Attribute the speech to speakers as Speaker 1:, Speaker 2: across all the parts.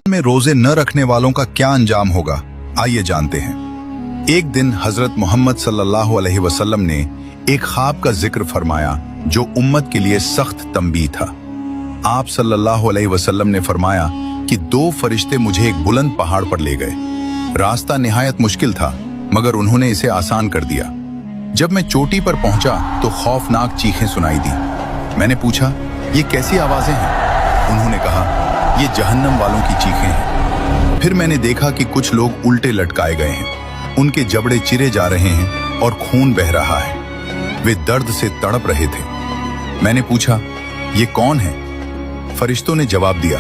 Speaker 1: में रोजे न रखने वालों का क्या अंजाम होगा, आइए जानते हैं। एक दिन हजरत मोहम्मद सल्लल्लाहु अलैहि वसल्लम ने एक ख्वाब का जिक्र फरमाया जो उम्मत के लिए सख्त तंबीह था। आप सल्लल्लाहु अलैहि वसल्लम ने फरमाया कि दो फरिश्ते मुझे एक बुलंद पहाड़ पर ले गए। रास्ता निहायत मुश्किल था मगर उन्होंने इसे आसान कर दिया। जब मैं चोटी पर पहुंचा तो खौफनाक चीखें सुनाई दी। मैंने पूछा, ये कैसी आवाजें हैं? उन्होंने कहा, ये जहन्नम वालों की चीखें हैं। फिर मैंने देखा कि कुछ लोग उल्टे लटकाए गए हैं, उनके जबड़े चिरे जा रहे हैं और खून बह रहा है। वे दर्द से तड़प रहे थे। मैंने पूछा, ये कौन है? फरिश्तों ने जवाब दिया,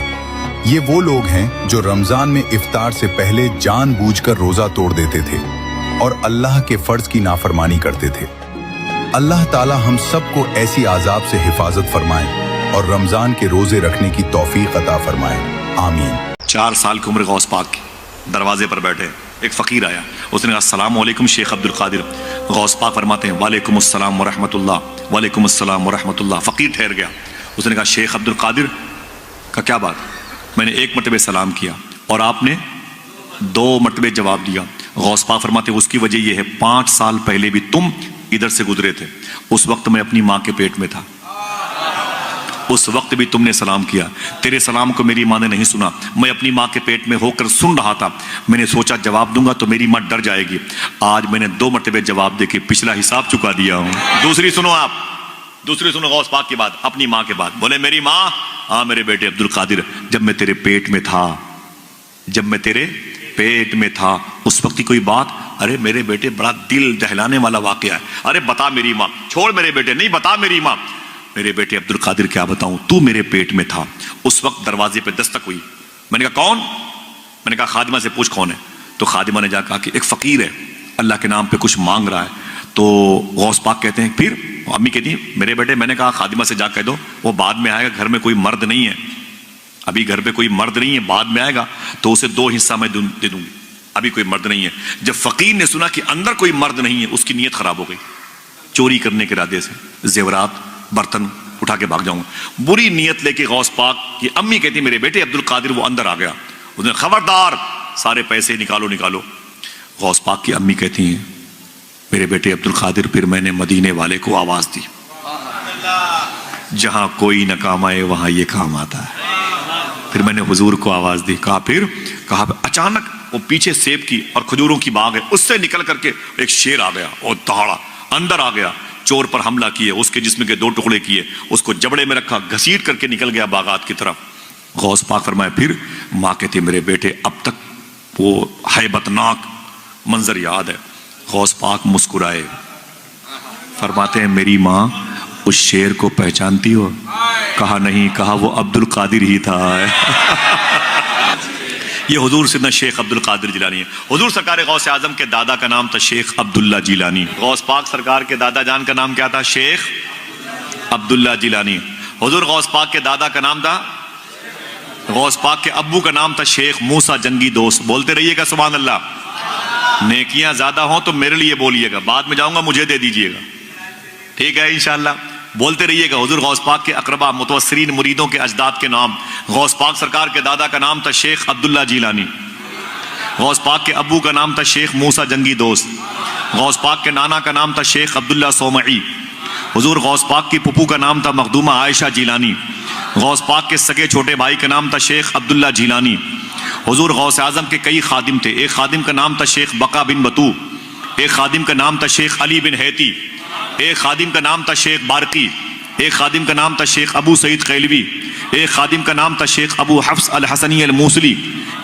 Speaker 1: ये वो लोग हैं जो रमजान में इफ्तार से पहले जानबूझकर रोजा तोड़ देते थे और अल्लाह के फर्ज की नाफरमानी करते थे। अल्लाह ताला हम सबको ऐसी आजाब से हिफाजत फरमाए और रमजान के रोजे रखने की तौफीक अता फरमाए, आमीन।
Speaker 2: 4 साल की उम्र गौस पाक की, दरवाजे पर बैठे एक फकीर आया। उसने कहा, अस्सलाम वालेकुम शेख अब्दुल कादिर। गौस पाक फरमाते हैं, वालेकुम अस्सलाम व रहमतुल्लाह, वालेकुम अस्सलाम व रहमतुल्लाह। फकीर ठहर गया। उसने कहा, शेख अब्दुल कादिर का क्या बात? मैंने 1 मरतबे सलाम किया और आपने 2 मरतबे जवाब दिया। गौस पाक फरमाते हैं, उसकी वजह यह है, 5 साल पहले भी तुम इधर से गुजरे थे। उस वक्त मैं अपनी माँ के पेट में था, उस वक्त भी तुमने सलाम किया। तेरे सलाम को मेरी माँ ने नहीं सुना। मैं अपनी माँ के पेट में होकर सुन रहा था। मैंने सोचा जवाब दूंगा तो मेरी माँ डर जाएगी। आज मैंने 2 मरतबे जवाब देके पिछला हिसाब चुका दिया हूँ। दूसरी सुनो आप, दूसरी सुनो गौस पाक की बात, अपनी माँ के बात। बोले, मेरी माँ, हाँ मेरे बेटे अब्दुल कादिर, जब मैं तेरे पेट में था, जब मैं तेरे पेट में था उस वक्त की कोई बात? अरे मेरे बेटे, बड़ा दिल दहलाने वाला वाकया है। अरे बता मेरी माँ। छोड़ मेरे बेटे, नहीं बता मेरी माँ। मेरे बेटे अब्दुल कादिर, क्या बताऊं, तू मेरे पेट में था। उस वक्त दरवाजे पे दस्तक हुई। मैंने कहा, कौन? मैंने कहा, खादिमा से पूछ कौन है। तो खादिमा ने जा कहा कि एक फकीर है, अल्लाह के नाम पे कुछ मांग रहा है। तो गौस पाक कहते हैं, फिर अम्मी कहती है, मेरे बेटे, मैंने कहा खादिमा से जा कह दो, वो बाद में आएगा, घर में कोई मर्द नहीं है, अभी घर पे कोई मर्द नहीं है, बाद में आएगा तो उसे 2 हिस्सा मैं दे दूंगी, अभी कोई मर्द नहीं है। जब फकीर ने सुना कि अंदर कोई मर्द नहीं है, उसकी नीयत खराब हो गई। चोरी करने के इरादे से जेवरात बर्तन उठा के भाग जाऊंगा। बुरी नीयत लेके गौस पाक की अम्मी कहती, मेरे बेटे अब्दुल कादिर वो अंदर आ गया। उसने, खबरदार, सारे पैसे निकालो निकालो। गौस पाक की अम्मी कहती हैं, मेरे बेटे अब्दुल कादिर, फिर मैंने मदीने वाले को आवाज दी, जहां कोई न काम आए वहां ये काम आता है। फिर मैंने हुजूर को आवाज दी। कहा, फिर कहा, अचानक वो पीछे सेब की और खजूरों की बाग है, उससे निकल करके एक शेर आ गया और दहाड़ा अंदर आ गया, चोर पर हमला किए, उसके जिस्म के 2 टुकड़े किए, उसको जबड़े में रखा, घसीट करके निकल गया बागात की तरफ। गौस पाक फरमाए, फिर माँ कहती, मेरे बेटे, अब तक वो हैबतनाक मंजर याद है। गौस पाक मुस्कुराए, फरमाते हैं, मेरी माँ उस शेर को पहचानती हो? कहा, नहीं। कहा, वो अब्दुल कादिर ही था। ये हुजूर सिद्दीक़ शेख अब्दुल कादिर जिलानी है। हुजूर सरकार गौस आजम के दादा का नाम था शेख अब्दुल्ला जिलानी। गौस पाक सरकार के दादा जान का नाम क्या था? शेख अब्दुल्ला जिलानी। हुजूर गौस पाक के दादा का नाम था, गौस पाक के अब्बू का नाम था शेख मूसा जंगी दोस्त। बोलते रहिएगा सुभान अल्लाह। नेकियां ज्यादा हो तो मेरे लिए बोलिएगा, बाद में जाऊंगा मुझे दे दीजिएगा, ठीक है इंशाअल्लाह। बोलते रहिएगा। हुजूर गौस पाक के अकरबा मुतवस्सिरीन मुरीदों के अजदाद के नाम, गौस पाक सरकार के दादा का नाम था शेख अब्दुल्ला जिलानी। गौस पाक के अब्बू का नाम था शेख मूसा जंगी दोस्त। गौस पाक के नाना का नाम था शेख अब्दुल्ला सोमई। हुजूर गौस पाक की पुप्पू का नाम था मखदूमा आयशा जिलानी। गौस पाक के सगे छोटे भाई का नाम था शेख अब्दुल्ला जिलानी। हुजूर गौस आजम के कई खादिम थे। एक खादिम का नाम था शेख बका बिन बतू, एक खादिम का नाम था शेख अली बिन हैती, एक खादिम का नाम था शेख बारकी, एक खादिम का नाम था शेख अबू सईद कैलवी, एक खादिम का नाम था शेख अबू हफ्स अल हसनी अल मूसली,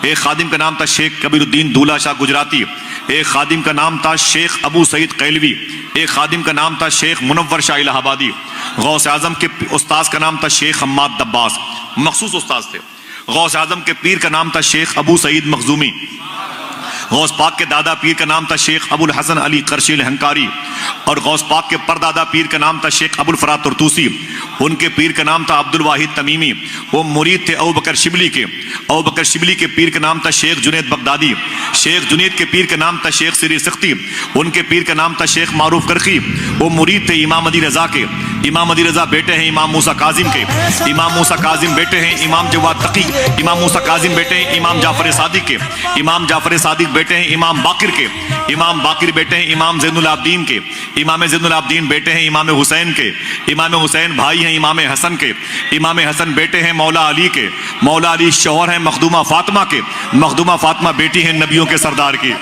Speaker 2: एक खादिम का नाम था शेख कबीरुद्दीन दूल्हा शाह गुजराती, एक खादिम का नाम था शेख अबू सईद कैलवी, एक खादिम का नाम था शेख मुनव्वर शाह इलाहाबादी। गौस आजम के उस्ताद का नाम था शेख हम्माद दब्बास, मखसूस उस्ताद थे। गौस आजम के पीर का नाम था शेख अबू सईद मखजूमी। गौस पाक के दादा पीर का नाम था शेख अबुल हसन अली करशील हंकारी, और गौस पाक के परदादा पीर का नाम था शेख अबुल फरात तुर्तूसी। उनके पीर का नाम था अब्दुल वाहिद तमीमी। वो मुरीद थे अबू बकर शिबली के। अबू बकर शिबली के पीर का नाम था शेख जुनैद बगदादी। शेख जुनैद के पीर का नाम था शेख सिरी सख्ती। उनके पीर का नाम था शेख मारूफ करखी। वो मुरीद थे इमाम अली रजा के। امام علی رضا بیٹے ہیں امام موسیٰ کاظم کے، امام موسیٰ کاظم بیٹے ہیں امام جواد تقی، امام موسیٰ کاظم بیٹے ہیں امام جعفر صادق کے، امام جعفر صادق بیٹے ہیں امام باقر کے، امام باقر بیٹے ہیں امام زین العابدین کے، امام زین العابدین بیٹے ہیں امام حسین کے، امام حسین بھائی ہیں امام حسن کے، امام حسن بیٹے ہیں مولا علی کے، مولا علی شوہر ہیں مخدومہ فاطمہ کے، مخدومہ فاطمہ بیٹی ہیں نبیوں کے سردار کی۔